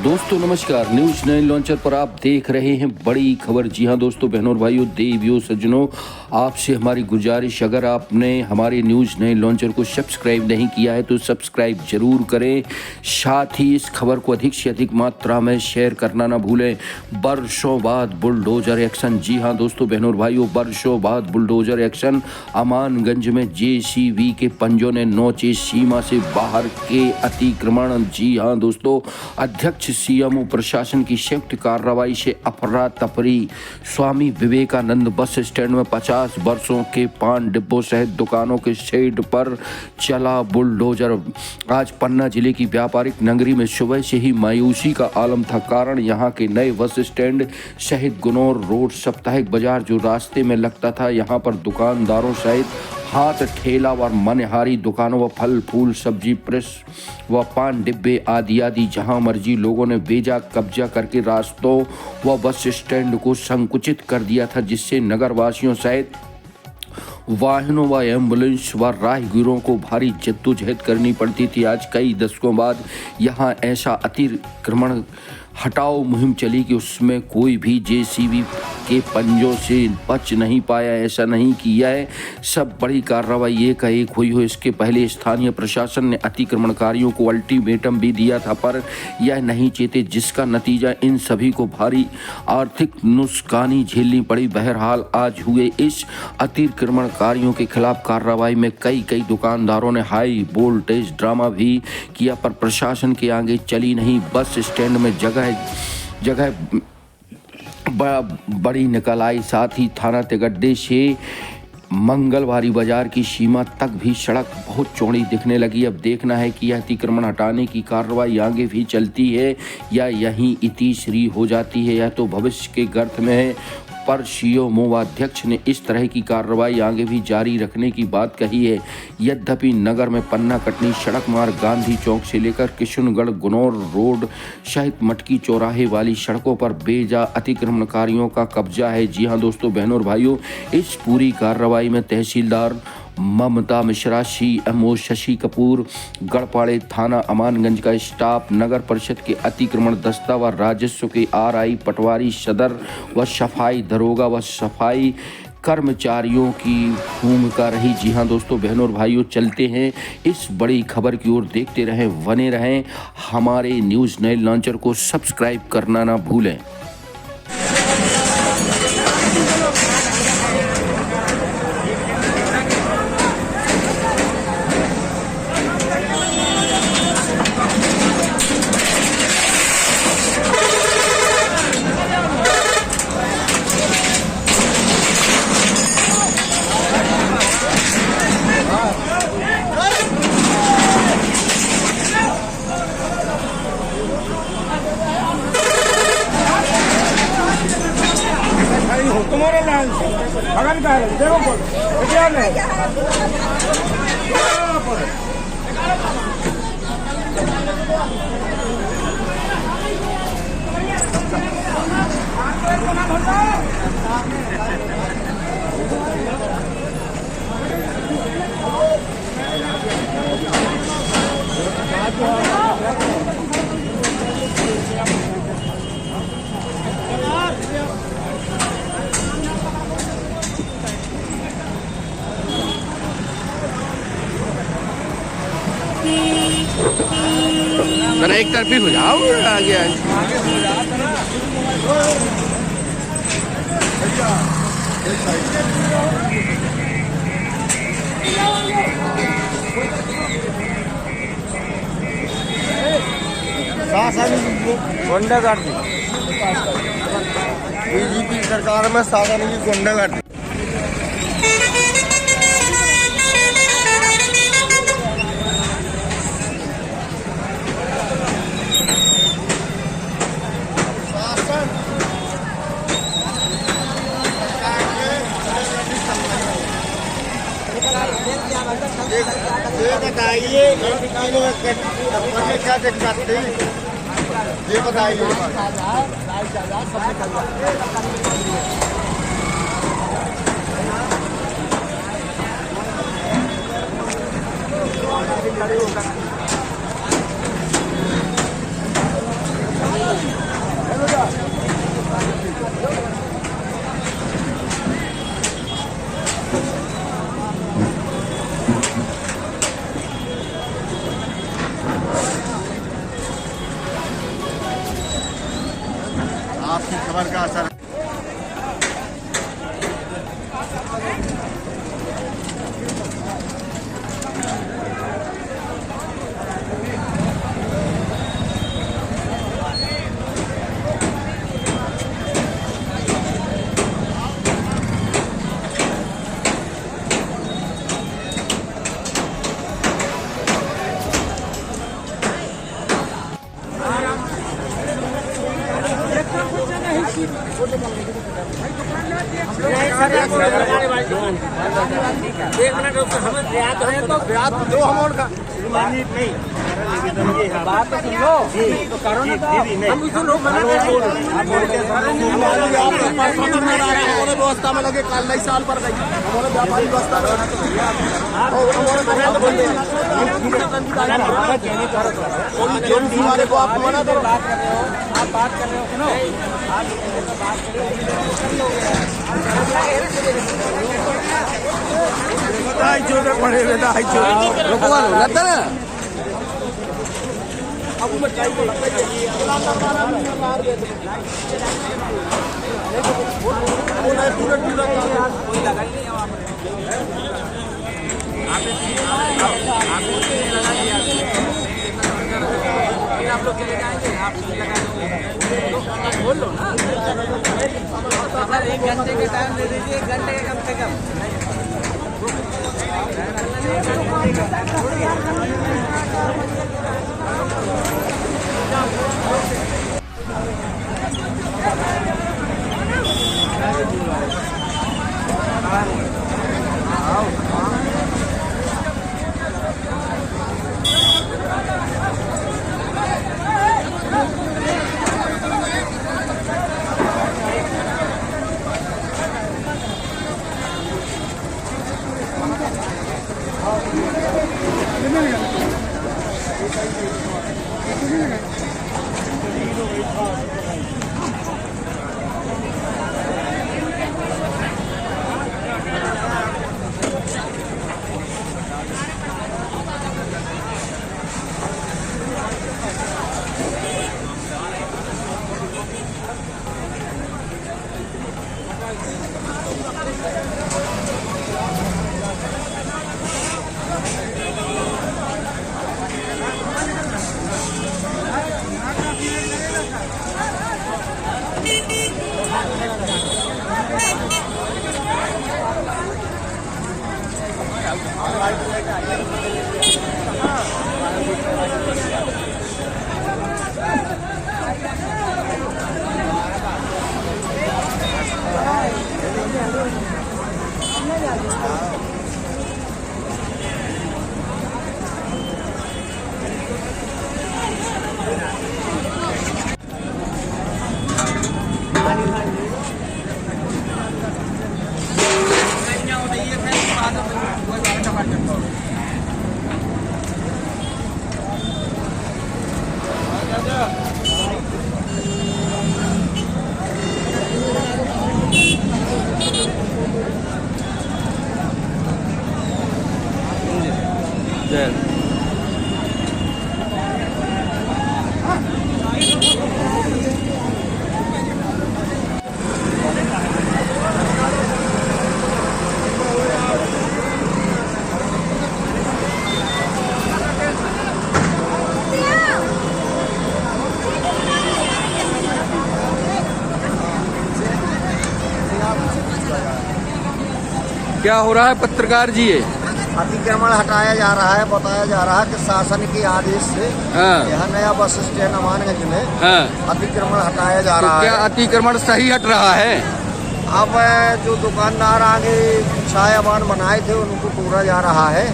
दोस्तों नमस्कार। News 9 launcher पर आप देख रहे हैं बड़ी खबर। जी हां दोस्तों, बहनों और भाइयों, देवियों, सज्जनों, आपसे हमारी गुजारिश, अगर आपने हमारे न्यूज 9 लॉन्चर को सब्सक्राइब नहीं किया है तो सब्सक्राइब जरूर करें। साथ ही इस खबर को अधिक से अधिक मात्रा में शेयर करना ना भूलें। वर्षों बाद बुलडोजर एक्शन। जी हां दोस्तों, बहनों और भाइयों, वर्षों बाद बुलडोजर एक्शन। अमानगंज में जेसीबी के पंजों ने नोचे सीमा से बाहर के अतिक्रमण। जी हां दोस्तों, अध्यक्ष सीएमओ प्रशासन की संयुक्त कार्रवाई से अफरा तफरी। स्वामी विवेकानंद बस स्टैंड में 50 वर्षों के पान डिब्बों सहित दुकानों के शेड पर चला बुलडोजर। आज पन्ना जिले की व्यापारिक नगरी में सुबह से ही मायूसी का आलम था। कारण यहां के नए बस स्टैंड सहित गुनौर रोड साप्ताहिक बाजार जो रास्ते में लगता था, यहां पर दुकानदारों सहित हाथ ठेला व मनहारी दुकानों व फल फूल सब्जी प्रेस व पान डिब्बे आदि जहां मर्जी लोगों ने बेजा कब्जा करके रास्तों व बस स्टैंड को संकुचित कर दिया था, जिससे नगरवासियों सहित वाहनों व एम्बुलेंस व राहगीरों को भारी जद्दोजहद करनी पड़ती थी। आज कई दशकों बाद यहां ऐसा अतिक्रमण हटाओ मुहिम चली कि उसमें कोई भी जेसीबी के पंजों से बच नहीं पाया। ऐसा नहीं किया है, सब बड़ी कार्रवाई एक एक हुई हो। इसके पहले स्थानीय प्रशासन ने अतिक्रमणकारियों को अल्टीमेटम भी दिया था, पर यह नहीं चेते, जिसका नतीजा इन सभी को भारी आर्थिक नुकसानी झेलनी पड़ी। बहरहाल आज हुए इस अतिक्रमणकारियों के खिलाफ कार्रवाई में कई दुकानदारों ने हाई वोल्टेज ड्रामा भी किया, पर प्रशासन के आगे चली नहीं। बस स्टैंड में जगह बड़ी निकल आई। साथ ही थाना तिगड्डे से मंगलवारी बाजार की सीमा तक भी सड़क बहुत चौड़ी दिखने लगी। अब देखना है कि यह अतिक्रमण हटाने की कार्रवाई आगे भी चलती है या यहीं इतिश्री हो जाती है। यह तो भविष्य के गर्त में है, पर सीएमओ अध्यक्ष ने इस तरह की कार्रवाई आगे भी जारी रखने की बात कही है। यद्यपि नगर में पन्ना कटनी सड़क मार्ग गांधी चौक से लेकर किशनगढ़ गुनौर रोड सहित मटकी चौराहे वाली सड़कों पर बेजा अतिक्रमणकारियों का कब्जा है। जी हां दोस्तों, बहनों और भाइयों, इस पूरी कार्रवाई में तहसीलदार ममता मिश्रा, सीएमओ शशि कपूर, गढ़पाड़े थाना अमानगंज का स्टाफ, नगर परिषद के अतिक्रमण दस्ता व राजस्व के आरआई, पटवारी सदर व सफाई दरोगा व सफाई कर्मचारियों की भूमिका रही। जी हां दोस्तों, बहनों और भाइयों, चलते हैं इस बड़ी खबर की ओर। देखते रहें, बने रहें, हमारे न्यूज़ 9 लॉन्चर को सब्सक्राइब करना ना भूलें। तुम्हारे लाइन भगन का है, देखो क्या नहीं जरा एक तरफ हो जाओ, आगे गुंडागर्दी बीजेपी सरकार में साधन की गुंडागर्दी। ये बताइए क्या दिक्कत थी, ये बताइए। खड़े होकर आपकी खबर का असर। एक मिनट रुक, हमें ब्याज है तो ब्याज दो हम का बात तो सुन लो तो करो ना, हम सुन लो मना व्यवस्था में लगे कल नई साल पर गई हमारे व्यापारी व्यवस्था को आप मना करो। बात कर रहे हो, आप बात कर रहे हो, सुनो आप लोग के ले जाएंगे, आप लगा दोगे बोल लो ना। सर 1 घंटे का टाइम दे दीजिए, 1 घंटे का कम से कम। क्या हो रहा है पत्रकार जी? ये अतिक्रमण हटाया जा रहा है, बताया जा रहा है कि शासन के आदेश से यह नया बस स्टैंड अमानगंज में अतिक्रमण हटाया जा रहा है। क्या अतिक्रमण सही हट रहा है? अब जो दुकानदार आगे छायावान बनाए थे उनको तोड़ा जा रहा है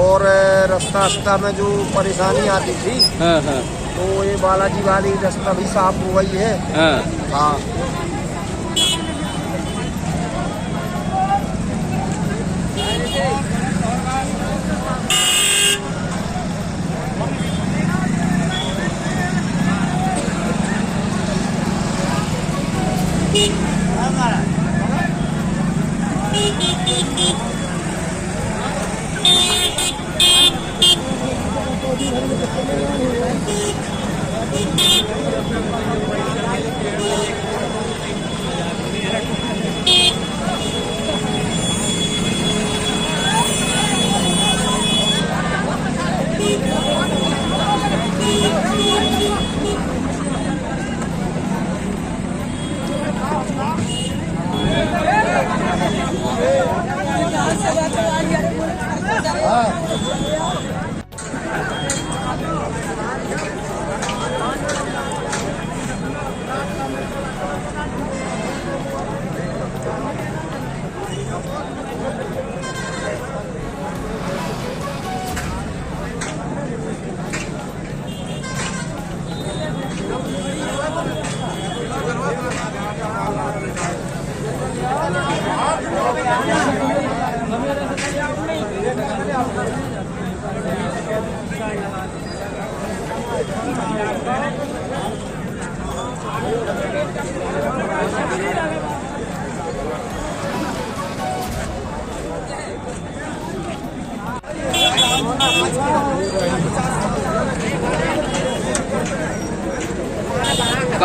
और रास्ता में जो परेशानी आती थी तो ये बालाजी वाली रास्ता भी साफ हो गई है। हाँ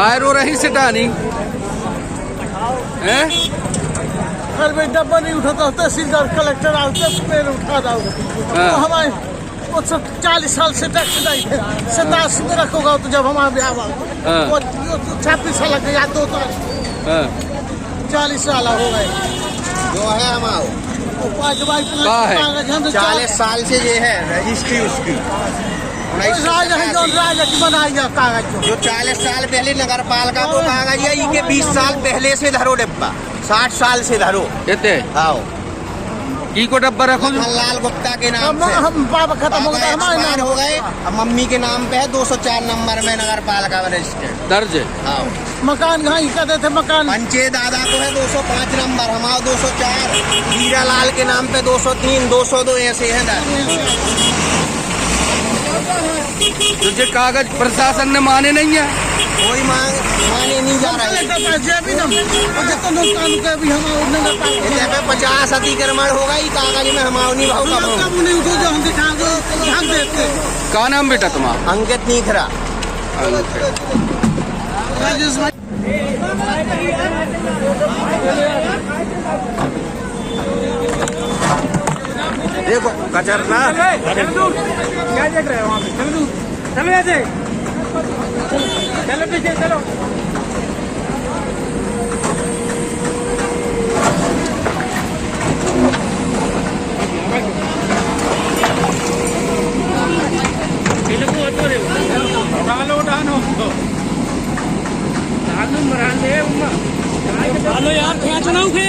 काहे रो रही सिटानी हैं? अरे भाई डब्बा नहीं उठाता, तहसीलदार कलेक्टर आते पेड़ उठा रहा हाँ। तो हमारे वो सब 40 साल से टैक्स नहीं थे, 87 में रखोगा तो जब हमारा ब्याह हुआ हाँ। वो 26 साल के याद दो तो हाँ। 40 साल हो गए। जो है हमारा कहाँ है? 40 साल से ये है रजिस्ट्री उसकी। राजा है जो राजा की बनाई गया कागज जो 40 साल पहले नगर पालिका को कागज है, ये 20 साल पहले से धरो डिब्बा, 60 साल से धरो। कहते आओ की को डब्बा रखो जो? लाल गुप्ता के नाम से। हम बाबा खत्म हो गया, हमारे एक्सपायर नाम हो गए, अब मम्मी के नाम पे है 204 नंबर में नगर पालिका में रजिस्टर्ड। दर्ज है। आओ मकान कहाँ ही कहते थे मकान पंचे दादा को है 205 नंबर, हमारा 204, हीरा लाल के नाम पे 203, 202 ऐसे है दर्ज। तुझे कागज प्रशासन ने माने नहीं है? कोई माने नहीं जा रहा है। इतने पे 50 अतिक्रमण होगा, ये कागज में हमारा नहीं भाव का नाम बेटा तुम्हारा? अंकित निखरा। देखो कचरना क्या देख रहे हो वहाँ पे? चलो दूर, चलो ऐसे, चलो पीछे चलो। हेलो यार, खींचो ना उसे।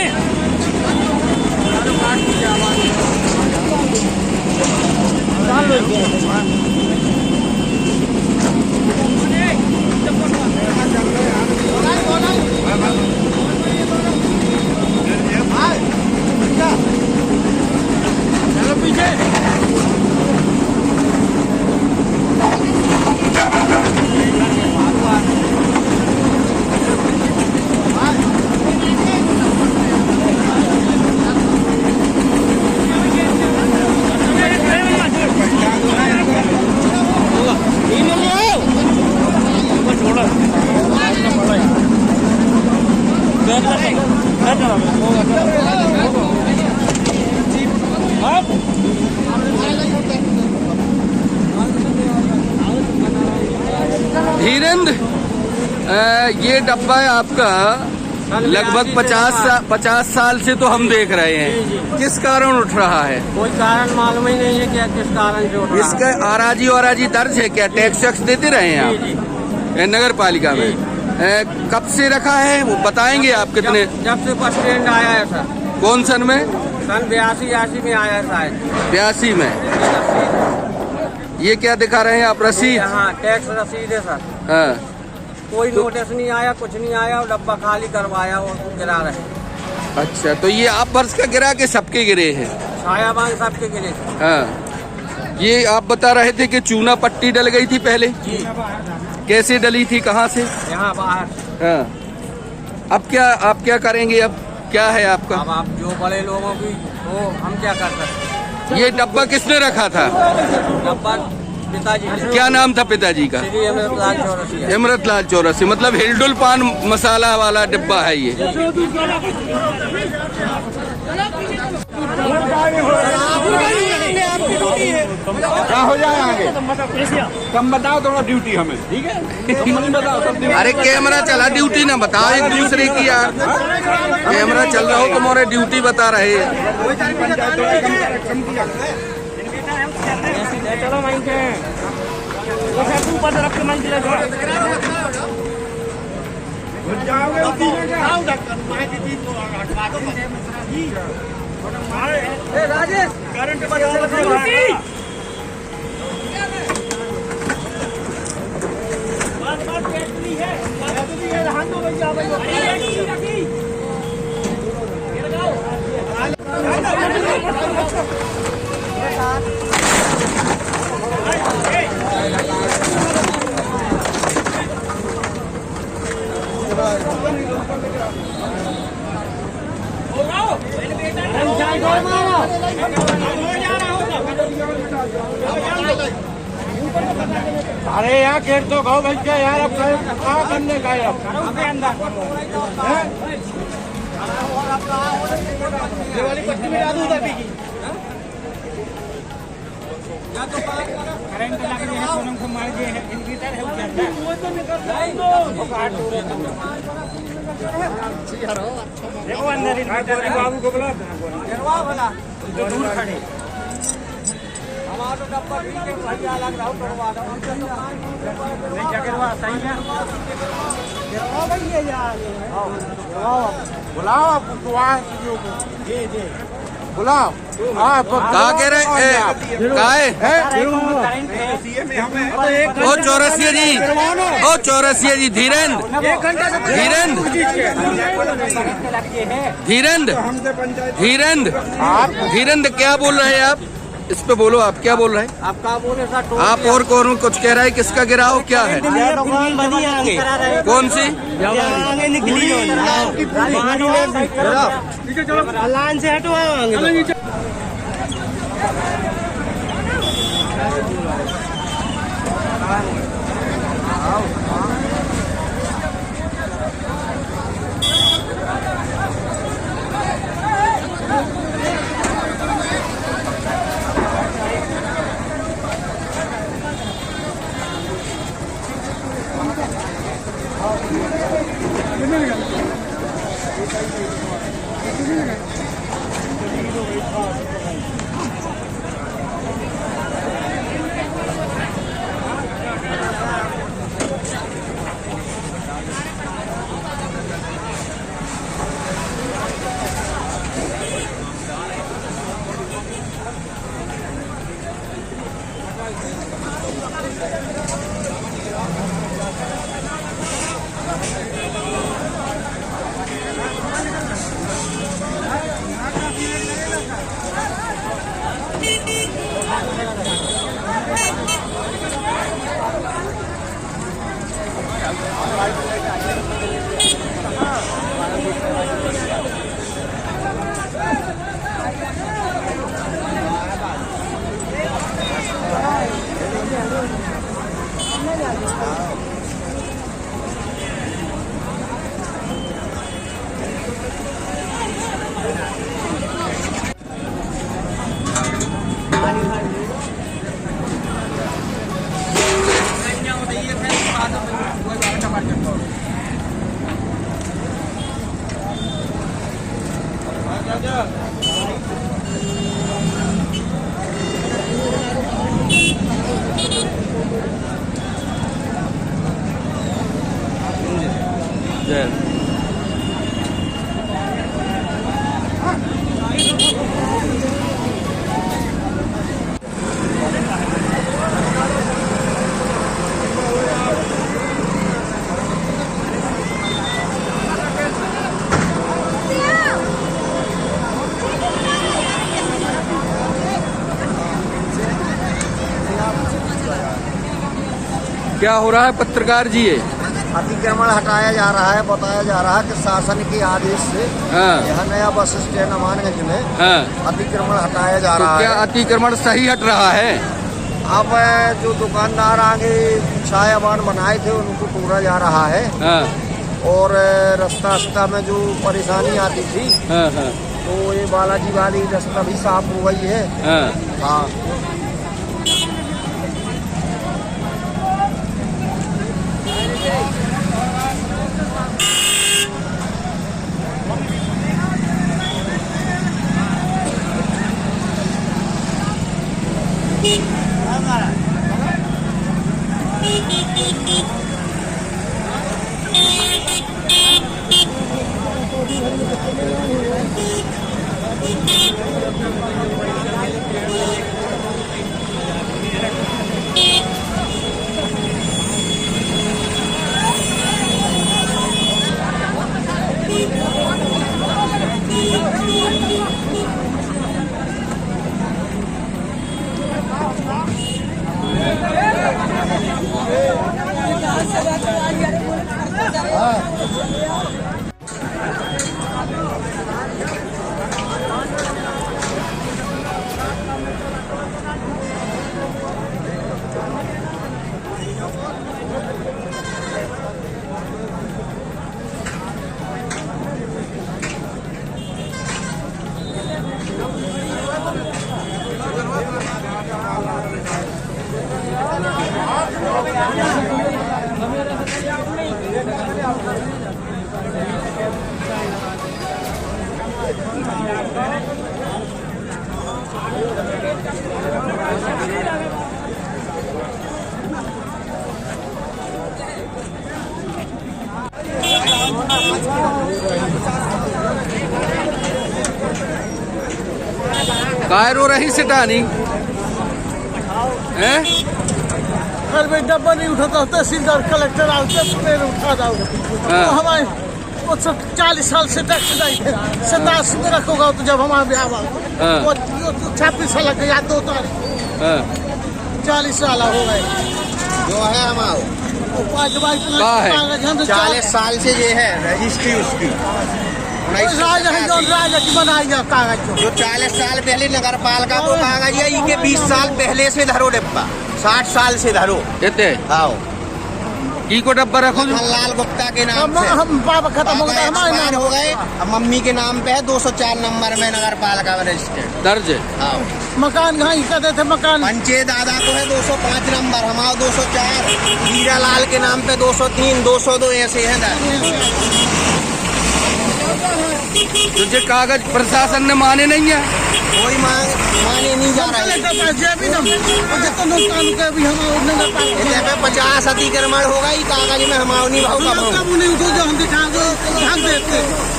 धीरेन्द्र, ये डब्बा है आपका लगभग 50 साल से तो हम देख रहे हैं। किस कारण उठ रहा है? कोई कारण मालूम ही नहीं है क्या किस कारण से उठ रहा है। इसका आराजी दर्ज है क्या? टैक्स वैक्स देते रहे हैं आप नगर पालिका में? कब से रखा है वो बताएंगे आप? कितने जब से बस स्टैंड आया है सर। कौन सन में? सन 82 में आया है शायद। 82 में। ये क्या दिखा रहे हैं आप? रसीद? हाँ, टैक्स रसीद है सर। हाँ। कोई नोटिस नहीं आया, कुछ नहीं आया, और डब्बा खाली करवाया और गिरा रहे। अच्छा, तो ये आप वर्ष का गिरा के सबके गिरे हैं? छायाबान सबके गिरे। हाँ। ये आप बता रहे थे कि चूना पट्टी डल गई थी पहले? जी। कैसे डली थी, कहाँ से? यहाँ बाहर। हाँ। अब आप क्या करेंगे? अब क्या है आपका? अब आप जो बड़े लोगों की वो हम क्या कर सकते। ये डब्बा किसने रखा था? डब्बा पिताजी ने। क्या नाम था पिताजी का? श्री अमृतलाल चौरसिया। अमृतलाल चौरसी, मतलब हिलडुल पान मसाला वाला डिब्बा है ये। क्या हो जाए आगे? कम बताओ थोड़ा ड्यूटी हमें, ठीक है? बताओ। अरे कैमरा चला, ड्यूटी ना बताओ एक दूसरे की यार। कैमरा चल रहा हो तो मोरे ड्यूटी बता रहे हैं। चलो वहीं से ऊपर तरफ के मंजिल राजेश करंट अरे यार गेट तो गाँव भेज के यार, अब कहाँ करने का है अब दिवाली पट्टी में डालू उधर भी करंट लग गया है, सोनम को मार दिए है, इनवर्टर है उधर है। वो तो निकल देखो अंदर इनवर्टर है। बाबू को बुला गिरवा वाला जो दूर खड़े हमारा तो डब्बा भी के भैया लग रहा हो करवा दो। नहीं क्या गिरवा सही है, गिरवा भैया यार बुलाओ आप जी जी बुलाओ। हाँ कहा कह रहे कहा है करंट है ओ चौरसिया जी, ओ चौरसिया जी, धीरेन्द्र धीरेन्द्र धीरेन्द्र धीरेन्द्र धीरेन्द्र क्या बोल रहे हैं आप? इस पे बोलो, आप क्या बोल रहे हैं? आप क्या बोले सर? आप और कौन कुछ कह रहा है? किसका गिराव क्या है? कौन सी? लाइन से हटो क्या हो रहा है पत्रकार जी? ये अतिक्रमण हटाया जा रहा है। बताया जा रहा है कि शासन के आदेश से हाँ यह नया बस स्टैंड अमानगंज में हाँ, अतिक्रमण हटाया जा तो रहा क्या है। अतिक्रमण सही हट रहा है? अब जो दुकानदार आगे छायावान बनाए थे उनको तोड़ा जा रहा है हाँ और रास्ता में जो परेशानी आती थी हाँ हाँ तो ये बालाजी वाली रास्ता भी साफ हो गई है। हाँ। हाँ काय रो रही सिटानी हैं? अरे भाई डब्बा नहीं उठाता, तहसीलदार कलेक्टर आते फिर उठा जाओ। तो हमारे 40 साल से टैक्स नहीं थे, 87 में रखोगा तो जब हमारा ब्याह हुआ वो 26 साल का याद 2 तारीख 40 साल हो गए जो है हमारा का है 40 साल से ये है रजिस्ट्री उसकी। राजा की बनाई कागज जो 40 साल पहले नगर पालिका को कागज है, इनके 20 साल पहले से धरो डिब्बा, 60 साल से धरो कहते आओ की को डब्बा रखो जो लाल गुप्ता के नाम से। हम बाबा खत्म हो गए, हमारे एक्सपायर नाम हो गए, अब मम्मी के नाम पे है 204 नंबर में नगर पालिका में रजिस्टर्ड दर्ज है। आओ मकान कहाँ कहते थे मकान पंचे दादा को है 205 नंबर, हमारा 204, हीरा लाल के नाम पे 203, 202 ऐसे है तुझे कागज प्रशासन ने माने नहीं है, कोई माने नहीं जा रहा है। इतने पे 50 अतिक्रमण होगा ही कागज में हमारा नहीं भाव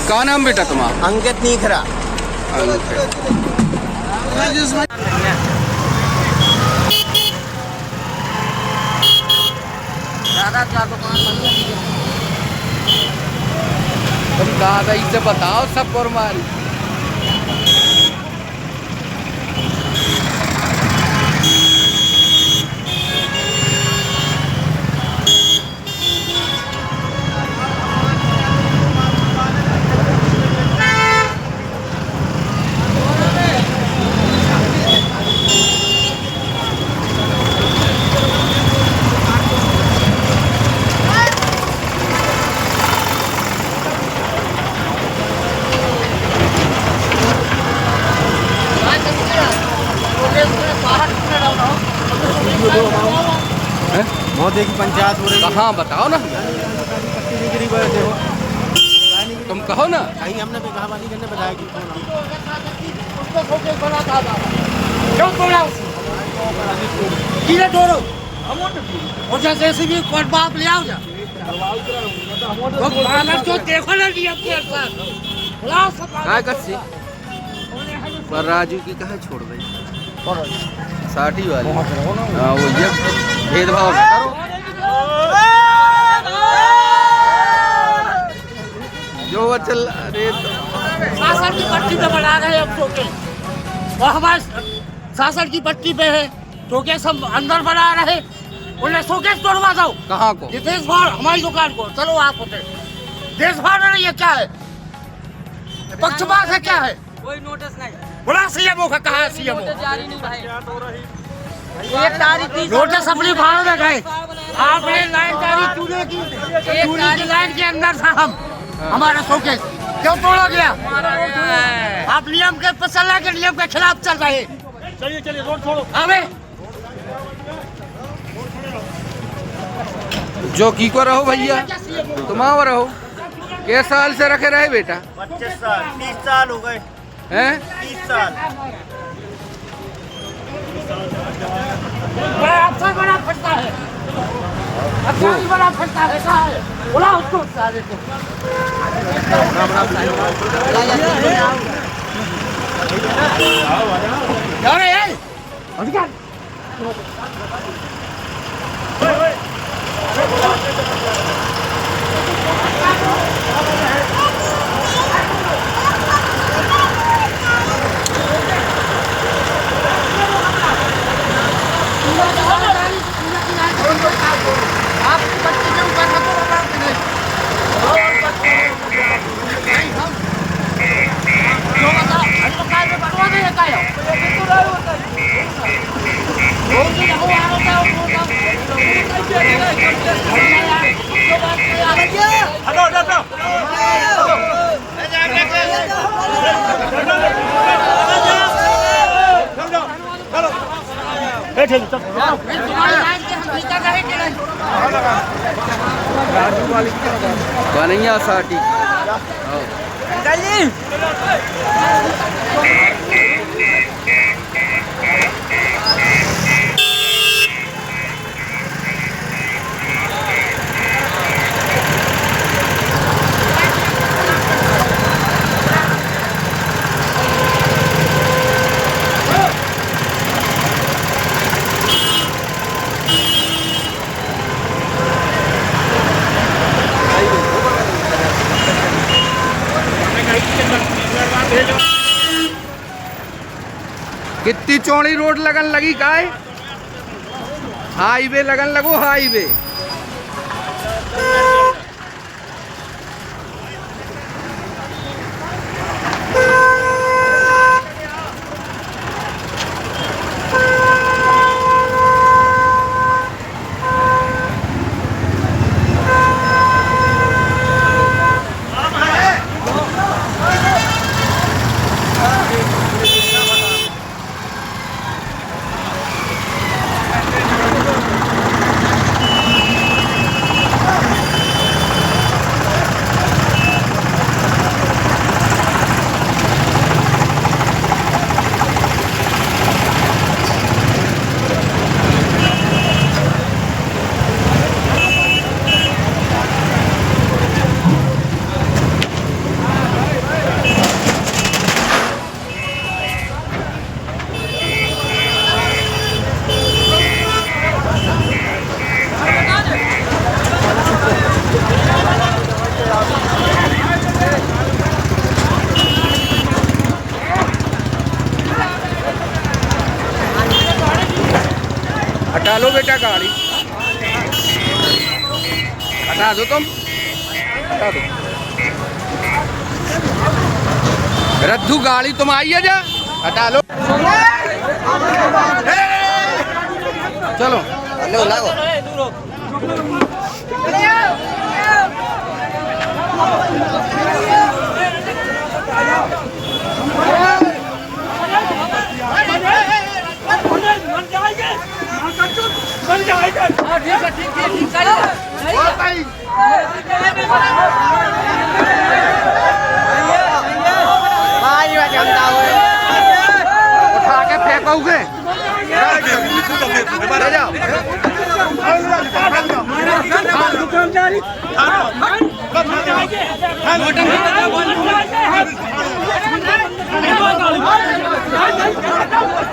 का नाम बेटा तुम्हारा? अंकित नीखरा। तुम दादा इसे बताओ सब पर मारी मोदी की पंचायत हो रही कहाँ बताओ ना, तुम कहो ना। है। हमने कहा वाली ने बताया कि क्यों तोड़ा कीड़े तोड़ो और जैसे भी कोट बाप ले आओ जा तो देखो ना कि काय कच्ची पर राजू की कहा छोड़ भाई 60 वाली। हाँ वो ये भेदभाव करो जो वो चल। अरे शासन की पट्टी पे बना रहे हैं अब टोके, और हमारे शासन की पट्टी पे है टोके सब अंदर बना रहे, उन्हें शोकेस तोड़वा दो। कहाँ को? ये देश भर हमारी दुकान को चलो आप होते देश भर में ये क्या है, पक्षपात है क्या है? कोई नोटिस नहीं, बोला सीएमओ का कहा है सीएमओ जारी नहीं भाई। एक तारीख नोटिस अपनी भाड़ में गए, आपने लाइन जारी चूल्हे की लाइन के अंदर था हम हमारा शोकेस क्यों तोड़ा गया? आप नियम के पसला के नियम के खिलाफ चल रहे। चलिए चलिए रोड छोड़ो। अबे जो की को रहो भैया तुम आओ रहो। के साल से रखे रहे बेटा? 25 साल 30 साल हो गए हैं? 30 साल। बड़ा अफसर बड़ा फटता है, अफसर बड़ा फटता है, कहाँ है? बोला उसको सारे को। अरे ये अधिकार आपकी बच्चे के ऊपर हाथों का काम नहीं। जो बताओ अस्पताल में बनवा नहीं का है बहुत ही हो आ रहा है। हेलो हेलो बनैया 60। कितनी चौड़ी रोड लगन लगी काय हाईवे लगन लगो हाईवे हटा लो बेटा गाड़ी हटा दो तुम हटा दो रद्दू गाड़ी तुम आई है जा हटा लो चलो लो लागो उठा के फेंकोगे ले जाओ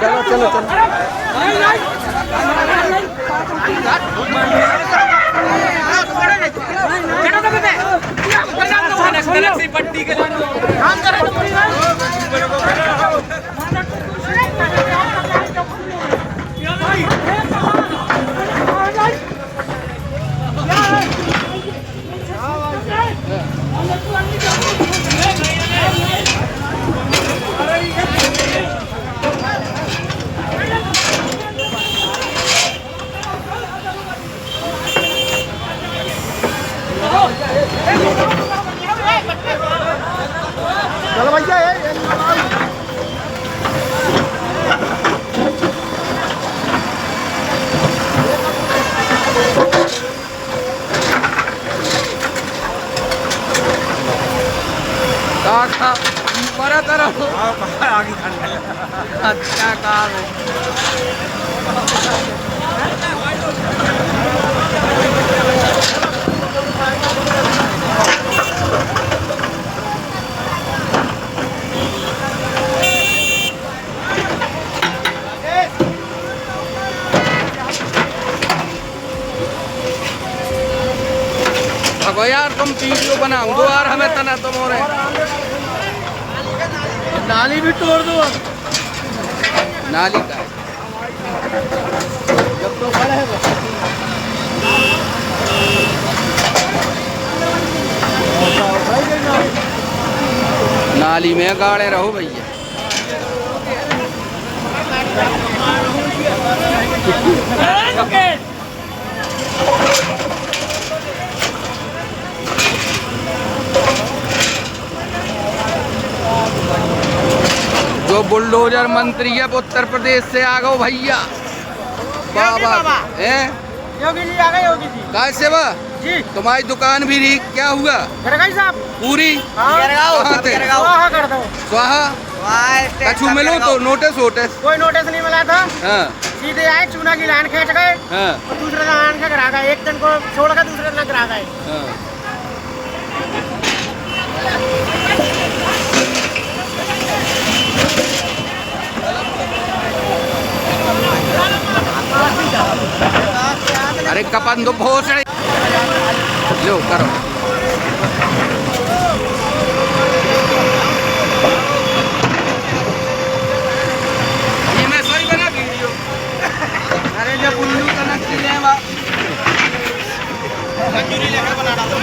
चलो चलो पट्टी के चलो भैया था बड़ा तरफ अच्छा काम है अब यार तुम वीडियो बनाओ दो यार हमें तना तुम हो रहे नाली भी तोड़ दो नाली का जब तो खड़ा है नाली में गाड़े रहो भैया जो बुलडोजर मंत्री है वो उत्तर प्रदेश से आ गए भैया बाबा हैं योगी जी आ गए योगी जी कैसे बा जी तुम्हारी दुकान भी रही क्या हुआ गरगाई साहब पूरी कहाँ थे स्वाहा कर दो स्वाहा कछु मिलो तो नोटिस वोटिस। कोई नोटिस नहीं मिला था, हाँ सीधे आए चूना की लाइन खींच गए हाँ और दूसरे लाइन के गिरा गए, एक दिन को छोड़ कर दूसरे दिन गिरा गए। हाँ। अरे कपन दो भोसड़े लो करो। ये मैं सॉरी बना वीडियो। अरे जब उल्लू कनक की ले मंजूरी लेकर बना डालो।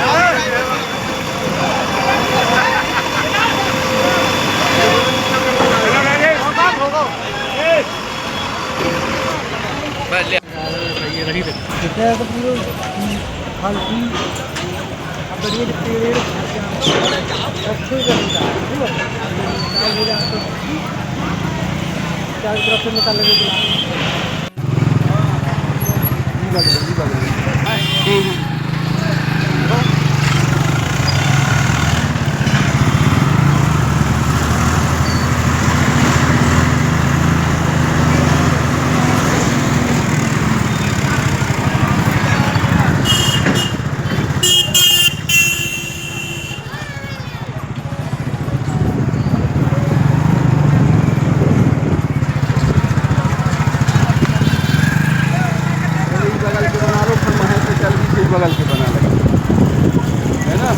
बगल के बना लगे है ना।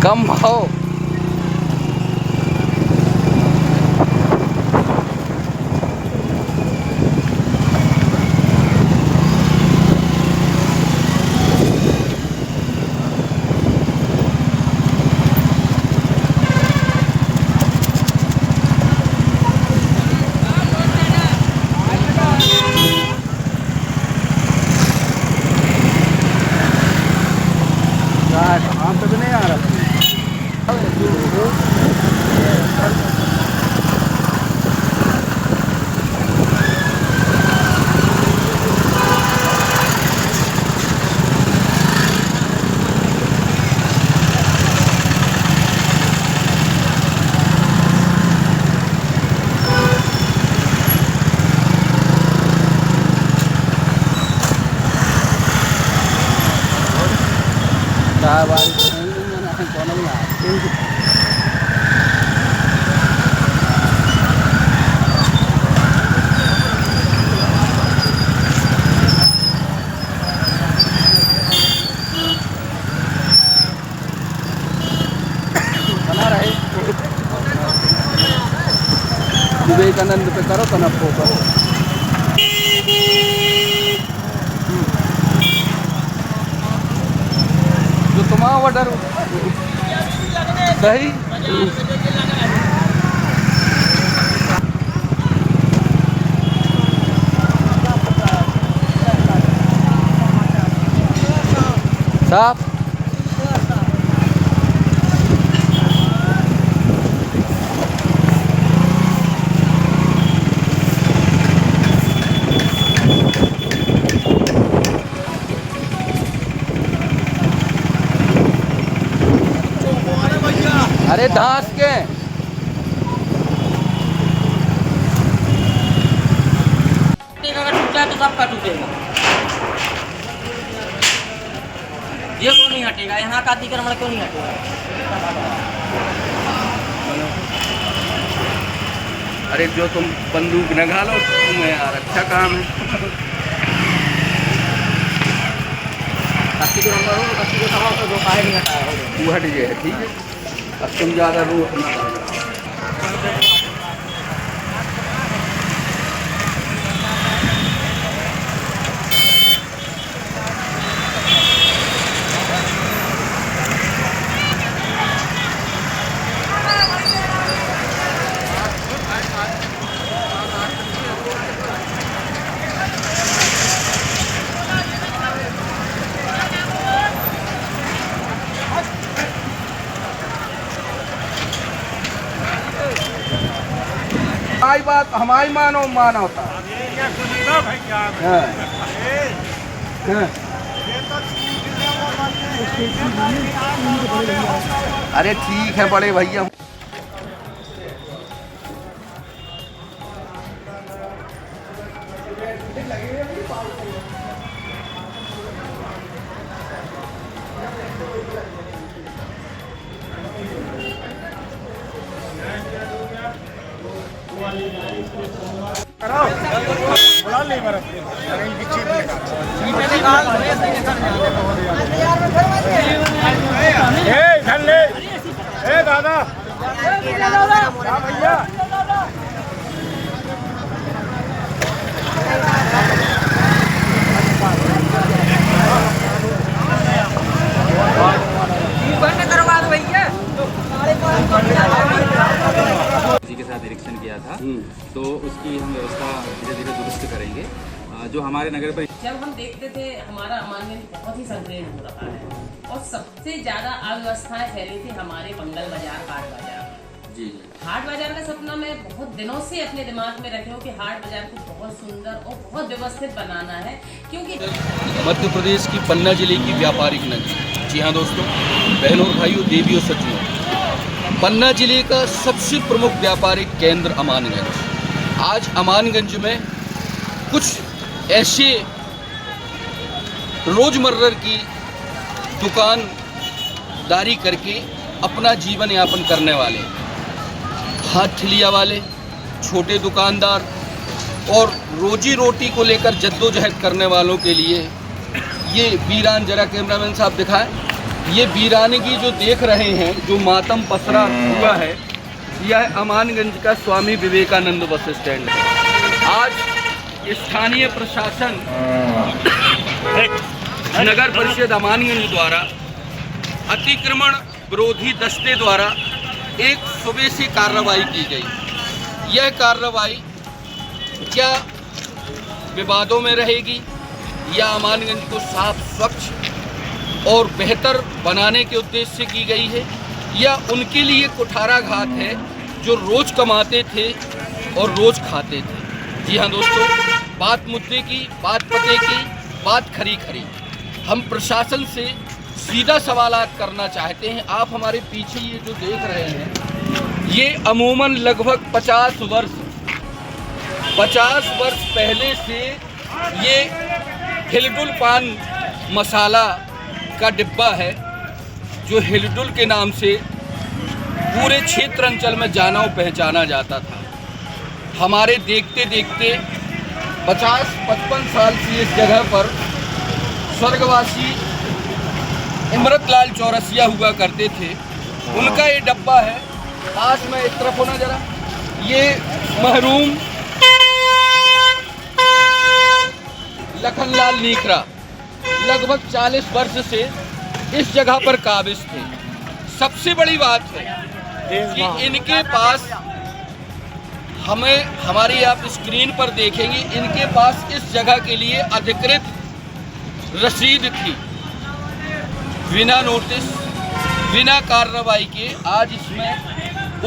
कम भाव आप तो नहीं आ रहा। विवेकानंद पे करो कनप पर जो तुम्हारा ऑर्डर सही। साफ अरे धास के अगर टूटा है तो सबका टूटेगा। ये क्यों नहीं हटेगा? यहाँ का अतिक्रमण क्यों नहीं हटेगा? अरे जो तुम बंदूक न घालो तुम्हें यार अच्छा काम है। तू हट गए ठीक है। अब तुम ज़्यादा रो अपना हमारी बात हमारी मानो होता है। हाँ। हाँ। अरे ठीक है बड़े भैया। जी के साथ निरीक्षण किया था, तो उसकी हम व्यवस्था धीरे धीरे दुरुस्त करेंगे। जो हमारे नगर पर जब हम देखते थे हमारा अमानगंज बहुत ही संकीर्ण हो रहा है और सबसे ज्यादा अव्यवस्थाएं फैली थी हमारे मंगल बाजार हाट बाजार में। जी हाट बाजार का सपना मैं बहुत दिनों से अपने दिमाग में रखी हूँ कि हाट बाजार को बहुत सुंदर और बहुत व्यवस्थित बनाना है, क्योंकि मध्य प्रदेश की पन्ना जिले की व्यापारिक नगरी। जी हाँ दोस्तों, बहनों और भाइयों, देवियों सज्जनों, पन्ना जिले का सबसे प्रमुख व्यापारिक केंद्र अमानगंज। आज अमानगंज में कुछ ऐसे रोजमर्रा की दुकानदारी करके अपना जीवन यापन करने वाले हाथ ठिलिया वाले छोटे दुकानदार और रोजी रोटी को लेकर जद्दोजहद करने वालों के लिए ये वीरान, जरा कैमरामैन साहब दिखाएं, ये वीरानगी जो देख रहे हैं, जो मातम पसरा हुआ है, यह अमानगंज का स्वामी विवेकानंद बस स्टैंड है। आज स्थानीय प्रशासन नगर परिषद अमानगंज द्वारा अतिक्रमण विरोधी दस्ते द्वारा एक सुबह से कार्रवाई की गई। यह कार्रवाई क्या विवादों में रहेगी या अमानगंज को साफ, स्वच्छ और बेहतर बनाने के उद्देश्य से की गई है, या उनके लिए कुठाराघात है जो रोज कमाते थे और रोज खाते थे। जी हाँ दोस्तों, बात मुद्दे की, बात पते की, बात खरी खरी। हम प्रशासन से सीधा सवालात करना चाहते हैं। आप हमारे पीछे ये जो देख रहे हैं, ये अमूमन लगभग 50 वर्ष पहले से ये हिलडुल पान मसाला का डिब्बा है, जो हिलडुल के नाम से पूरे क्षेत्र अंचल में जाना और पहचाना जाता था। हमारे देखते देखते 50-55 साल से इस जगह पर स्वर्गवासी इमरतलाल चौरसिया हुआ करते थे, उनका ये डब्बा है। पास में एक तरफ होना जरा, ये महरूम लखनलाल नीखरा लगभग 40 वर्ष से इस जगह पर काबिज थे। सबसे बड़ी बात है कि इनके पास, हमारी आप स्क्रीन पर देखेंगे, इनके पास इस जगह के लिए अधिकृत रसीद थी। बिना नोटिस, बिना कार्रवाई के आज इसमें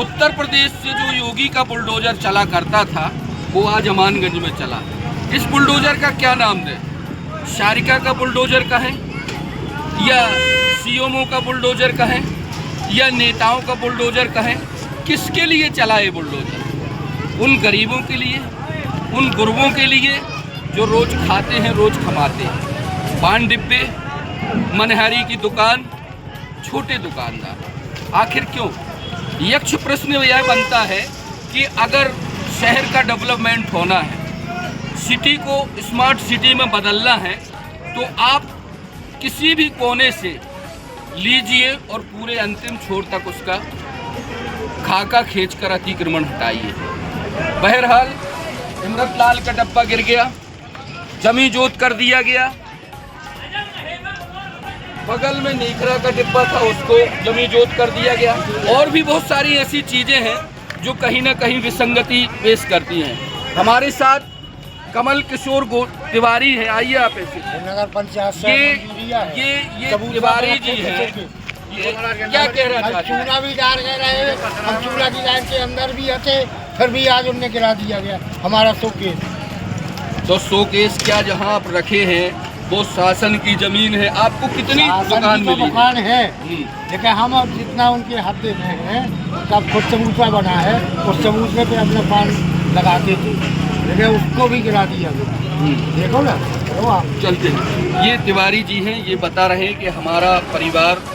उत्तर प्रदेश से जो योगी का बुलडोजर चला करता था, वो आज अमानगंज में चला। इस बुलडोजर का क्या नाम दें? शारिका का बुलडोजर कहें, या सीएमओ का बुलडोजर कहें, या नेताओं का बुलडोजर कहें? किसके लिए चला ये बुलडोजर? उन गरीबों के लिए, उन गुरबों के लिए जो रोज खाते हैं, रोज कमाते हैं। पान डिब्बे, मनहारी की दुकान, छोटे दुकानदार। आखिर क्यों? यक्ष प्रश्न यह बनता है कि अगर शहर का डेवलपमेंट होना है, सिटी को स्मार्ट सिटी में बदलना है, तो आप किसी भी कोने से लीजिए और पूरे अंतिम छोर तक उसका खाका खींचकर अतिक्रमण हटाइए। बहरहाल इमरतलाल का डब्बा गिर गया, जमी जोत कर दिया गया। बगल में नीखरा का डिब्बा था, उसको जमी जोत कर दिया गया। और भी बहुत सारी ऐसी चीजें हैं जो कहीं ना कहीं विसंगति पेश करती हैं। हमारे साथ कमल किशोर तिवारी है, आइए आप ऐसे। नगर पंचायत से ये तिवारी जी हैं, ये क्या कह रहा था? चूना भी डाल गए रहे, हम चूना की लाइन के अंदर भी हथे, फिर भी आज उनने गिरा दिया गया हमारा शोकेस। तो शोकेस क्या जहाँ आप रखे हैं वो शासन की जमीन है। आपको कितनी दुकान मिली? दुकान है, लेकिन हम अब जितना उनके हाथ दे रहे हैं तब खुद चबूतरा बना है, उस चबूतरे पे अपना पान लगाते थे, लेकिन उसको भी गिरा दिया गया। देखो ना, चलते हैं। ये तिवारी जी हैं, ये बता रहे हैं कि हमारा परिवार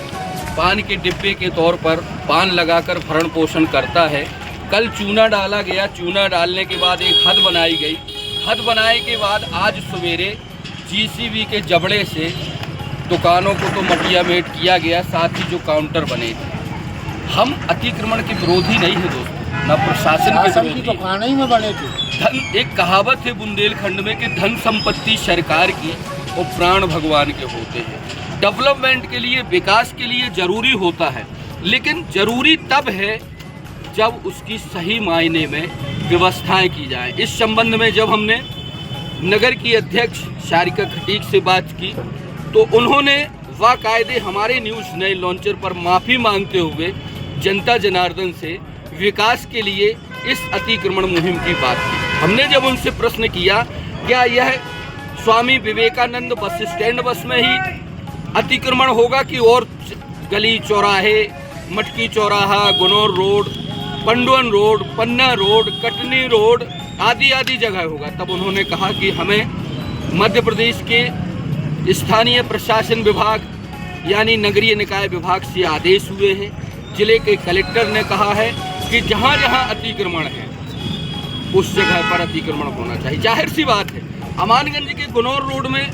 पान के डिब्बे के तौर पर पान लगाकर भरण पोषण करता है। कल चूना डाला गया, चूना डालने के बाद एक हद बनाई गई, हद बनाने के बाद आज सवेरे जीसीबी के जबड़े से दुकानों को तो मटिया मेट किया गया, साथ ही जो काउंटर बने थे। हम अतिक्रमण के विरोधी नहीं है दोस्तों, न प्रशासन के विरोधी। दुकान ही में बने थे। धन, एक कहावत है बुंदेलखंड में कि धन संपत्ति सरकार की और प्राण भगवान के होते हैं। डेवलपमेंट के लिए, विकास के लिए जरूरी होता है, लेकिन जरूरी तब है जब उसकी सही मायने में व्यवस्थाएं की जाए। इस संबंध में जब हमने नगर की अध्यक्ष शारिका खटीक से बात की तो उन्होंने वाकायदे हमारे न्यूज़ नए लॉन्चर पर माफ़ी मांगते हुए जनता जनार्दन से विकास के लिए इस अतिक्रमण मुहिम की बात की। हमने जब उनसे प्रश्न किया क्या यह Swami Vivekananda bus stand bus में ही अतिक्रमण होगा कि और गली चौराहे, मटकी चौराहा, गुनौर रोड, पंडवन रोड, पन्ना रोड, कटनी रोड आदि आदि जगह होगा। तब उन्होंने कहा कि हमें मध्य प्रदेश के स्थानीय प्रशासन विभाग यानी नगरीय निकाय विभाग से आदेश हुए हैं। जिले के कलेक्टर ने कहा है कि जहाँ जहाँ अतिक्रमण है उस जगह पर अतिक्रमण होना चाहिए। जाहिर सी बात है, अमानगंज के गुनौर रोड में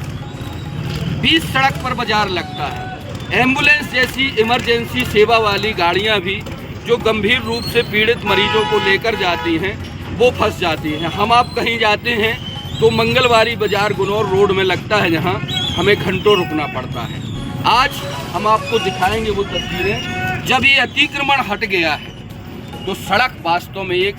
20 सड़क पर बाजार लगता है। एम्बुलेंस जैसी इमरजेंसी सेवा वाली गाड़ियाँ भी जो गंभीर रूप से पीड़ित मरीजों को लेकर जाती हैं वो फंस जाती हैं। हम आप कहीं जाते हैं तो मंगलवारी बाजार गुनौर रोड में लगता है, जहां हमें घंटों रुकना पड़ता है। आज हम आपको दिखाएंगे वो तस्वीरें जब ये अतिक्रमण हट गया है तो सड़क वास्तव में एक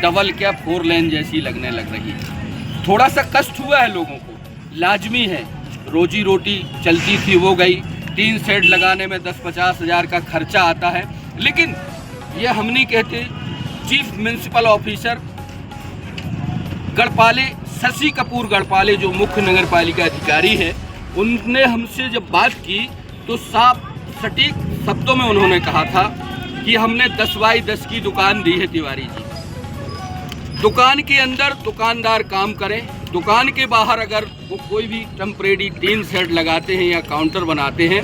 डबल क्या 4 लेन जैसी लगने लग रही है। थोड़ा सा कष्ट हुआ है लोगों को, लाजमी है, रोजी रोटी चलती थी वो गई। 3 शेड लगाने में 10-50 हज़ार का खर्चा आता है, लेकिन ये हम नहीं कहते। Chief municipal officer Gadpale, Shashi Kapoor Gadpale, जो मुख्य नगर पालिका अधिकारी है, उनने हमसे जब बात की तो साफ सटीक शब्दों में उन्होंने कहा था कि हमने 10x10 की दुकान दी है तिवारी जी। दुकान के अंदर दुकानदार काम करें, दुकान के बाहर अगर वो कोई भी टेम्परेरी 3 शेड लगाते हैं या काउंटर बनाते हैं,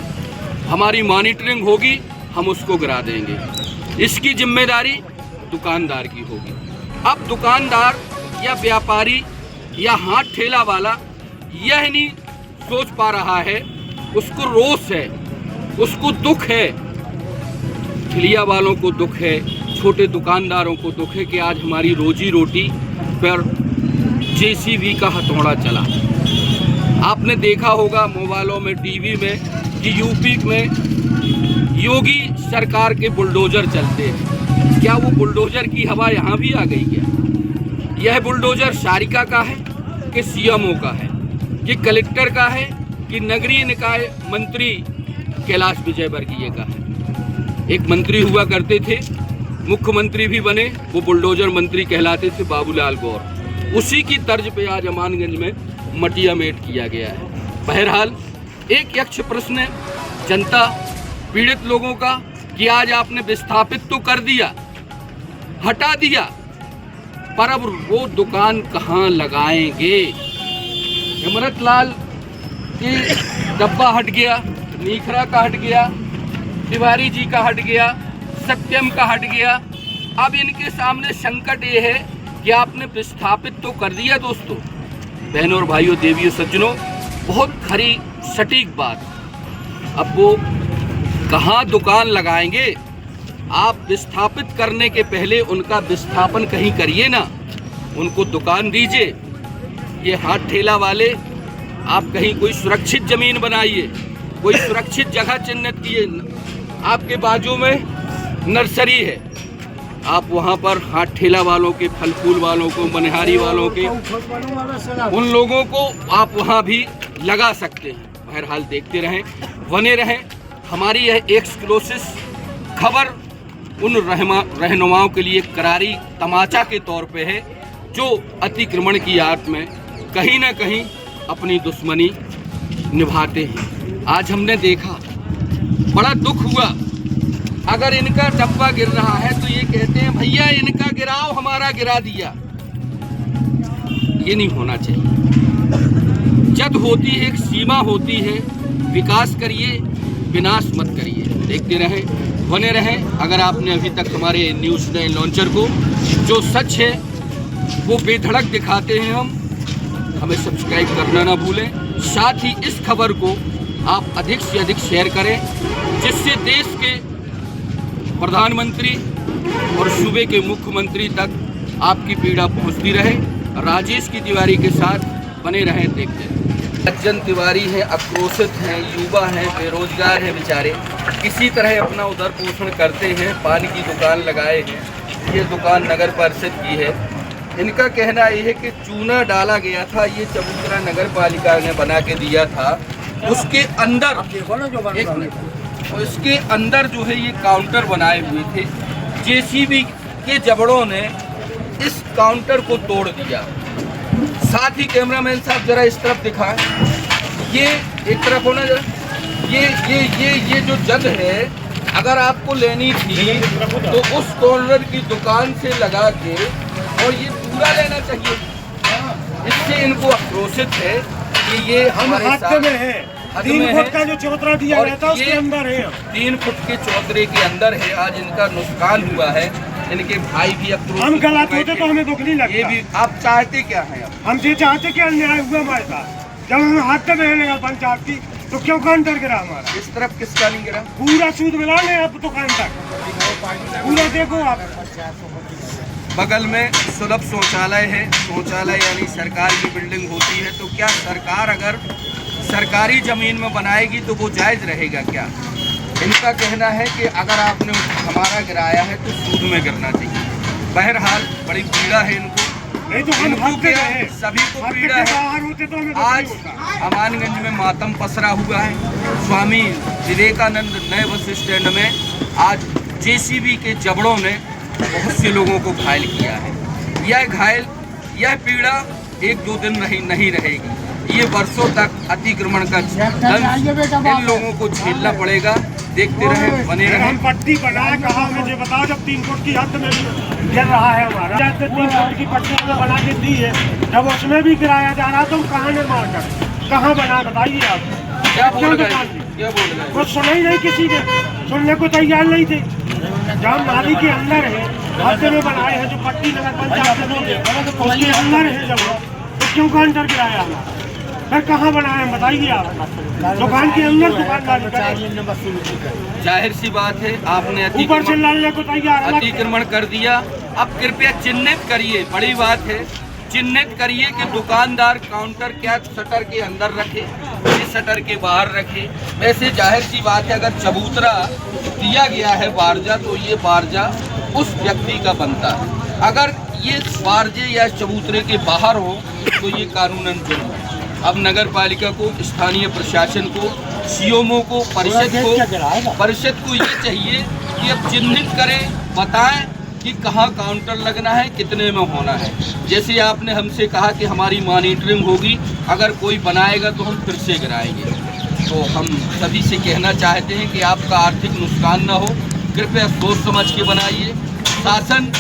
हमारी मॉनिटरिंग होगी, हम उसको गिरा देंगे। इसकी जिम्मेदारी दुकानदार की होगी। अब दुकानदार या व्यापारी या हाथ ठेला वाला यह नहीं सोच पा रहा है, उसको रोष है, उसको दुख है, ठेलिया वालों को दुख है, छोटे दुकानदारों को दुख है कि आज हमारी रोजी रोटी पर जेसीबी का हथौड़ा चला। आपने देखा होगा मोबाइलों में, टीवी में कि यूपी में योगी सरकार के बुलडोजर चलते हैं। क्या वो बुलडोजर की हवा यहाँ भी आ गई क्या? यह बुलडोजर शारिका का है कि सीएमओ का है कि कलेक्टर का है कि नगरीय निकाय मंत्री कैलाश विजयवर्गीय का है? एक मंत्री हुआ करते थे, मुख्यमंत्री भी बने, वो बुलडोजर मंत्री कहलाते थे, बाबूलाल गौर। उसी की तर्ज पे आज अमानगंज में मटिया मेट किया गया है। बहरहाल एक यक्ष प्रश्न जनता पीड़ित लोगों का कि आज आपने विस्थापित तो कर दिया, हटा दिया, पर अब वो दुकान कहाँ लगाएंगे? अमृतलाल की डब्बा हट गया, नीखरा का हट गया, तिवारी जी का हट गया, सत्यम का हट गया। अब इनके सामने संकट ये है कि आपने विस्थापित तो कर दिया। दोस्तों, बहनों और भाइयों, देवियों, सज्जनों, बहुत खरी सटीक बात। अब वो कहाँ दुकान लगाएंगे? आप विस्थापित करने के पहले उनका विस्थापन कहीं करिए ना, उनको दुकान दीजिए। ये हाथ ठेला वाले, आप कहीं कोई सुरक्षित जमीन बनाइए, कोई सुरक्षित जगह चिन्हित किए। आपके बाजू में नर्सरी है, आप वहाँ पर हाथ ठेला वालों के, फल फूल वालों को, मनिहारी वालों के, उन लोगों को आप वहाँ भी लगा सकते हैं। बहरहाल देखते रहें, बने रहें। हमारी यह एक्सक्लूसिव खबर उन रहनुमाओं के लिए करारी तमाचा के तौर पे है, जो अतिक्रमण की आड़ में कहीं ना कहीं अपनी दुश्मनी निभाते हैं। आज हमने देखा, बड़ा दुख हुआ। अगर इनका डब्बा गिर रहा है तो ये कहते हैं भैया इनका गिराओ, हमारा गिरा दिया। ये नहीं होना चाहिए। जद होती है एक सीमा होती है, विकास करिए, विनाश मत करिए। देखते रहें, बने रहें। अगर आपने अभी तक हमारे न्यूज़ 9 लॉन्चर को, जो सच है वो बेधड़क दिखाते हैं हम, हमें सब्सक्राइब करना ना भूलें। साथ ही इस खबर को आप अधिक से अधिक शेयर करें, जिससे देश के प्रधानमंत्री और सूबे के मुख्यमंत्री तक आपकी पीड़ा पहुंचती रहे। राजेश की तिवारी के साथ बने रहें, देखते हैं। सज्जन तिवारी हैं, आक्रोशित हैं, युवा हैं, बेरोजगार हैं बेचारे, किसी तरह अपना उधर पोषण करते हैं। पान की दुकान लगाए हैं, ये दुकान नगर परिषद की है। इनका कहना ये है कि चूना डाला गया था, ये चबूतरा नगर पालिका ने बना के दिया था। उसके अंदर एक मिनट, उसके अंदर जो है ये काउंटर बनाए हुए थे। जेसीबी के जबड़ों ने इस काउंटर को तोड़ दिया। साथ ही कैमरामैन साहब जरा इस तरफ दिखाएं, ये एक तरफ होना जरा, ये जो जग है, अगर आपको लेनी थी तो उस कॉर्नर की दुकान से लगा के और ये पूरा लेना चाहिए। इससे इनको आक्रोशित है कि ये हमारे साथ में है। 3 फुट का जो चौतरा दिया रहता है उसके अंदर है, 3 फुट के चौतरे के अंदर है। आज इनका नुकसान हुआ है। इनके भाई भी आक्रोशित, हम गलत होते तो हमें दुख नहीं लगता। ये भी आप चाहते क्या हैं? अब हम ये चाहते कि अन्याय हुआ हमारे साथ। जब हम हाथ में रहने लगा पंचायत की तो क्यों काउंटर गिरा हमारा? इस तरफ किसका नहीं गिरा? पूरा सूद मिला ले अब दुकान तक, पूरा देखो आप। बगल में सुलभ शौचालय है। शौचालय यानी सरकार की बिल्डिंग होती है, तो क्या सरकार अगर सरकारी ज़मीन में बनाएगी तो वो जायज़ रहेगा क्या? इनका कहना है कि अगर आपने हमारा गिराया है तो सूद में गिरना चाहिए। बहरहाल बड़ी पीड़ा है इनको। नहीं तो हम इनको क्या है, सभी को पीड़ा है। तो आज अमानगंज में मातम पसरा हुआ है। स्वामी विवेकानंद नए बस स्टैंड में आज जेसीबी के जबड़ों ने बहुत से लोगों को घायल किया है। यह पीड़ा 1-2 दिन नहीं रहेगी। ये वर्षों तक अतिक्रमण का दंश इन लोगों को झेलना पड़ेगा। देखते रहे, बने रहे। हम पट्टी बना कहा मुझे बताओ, जब 3 फुट की हद में गिर रहा है हमारा, जैसे 3 फुट की पट्टी हमें बना के दी है, जब उसमें भी गिराया जा रहा तो हम कहाँ निर्माण करें, कहाँ बना? बताइए आप। क्या बोल रहे? कुछ सुना ही नहीं, किसी ने सुनने को तैयार नहीं थे। जहाँ नाली के अंदर है, हद में बनाए हैं, जो पट्टी नगर पंचायत उसके अंदर है, जब तो क्यों काउंटर गिराया हमारा? फिर कहाँ बनाए हैं बताइए आप? दुकान के अंदर दुकानदारी करें। जाहिर सी बात है, आपने ऊपर से लाने को तैयार अतिक्रमण कर दिया। अब कृपया चिन्हित करिए, बड़ी बात है, चिन्हित करिए कि दुकानदार काउंटर क्या शटर के अंदर रखे, शटर के बाहर रखे। वैसे जाहिर सी बात है, अगर चबूतरा दिया गया है बारजा, तो ये बारजा उस व्यक्ति का बनता है। अगर ये बारजे या चबूतरे के बाहर हो तो ये कानूनन जुर्म है। अब नगर पालिका को, स्थानीय प्रशासन को, सीएमओ को, परिषद को ये चाहिए कि अब चिन्हित करें, बताएं कि कहाँ काउंटर लगना है, कितने में होना है। जैसे आपने हमसे कहा कि हमारी मॉनिटरिंग होगी, अगर कोई बनाएगा तो हम फिर से गिराएंगे। तो हम सभी से कहना चाहते हैं कि आपका आर्थिक नुकसान ना हो, कृपया सोच समझ के बनाइए। शासन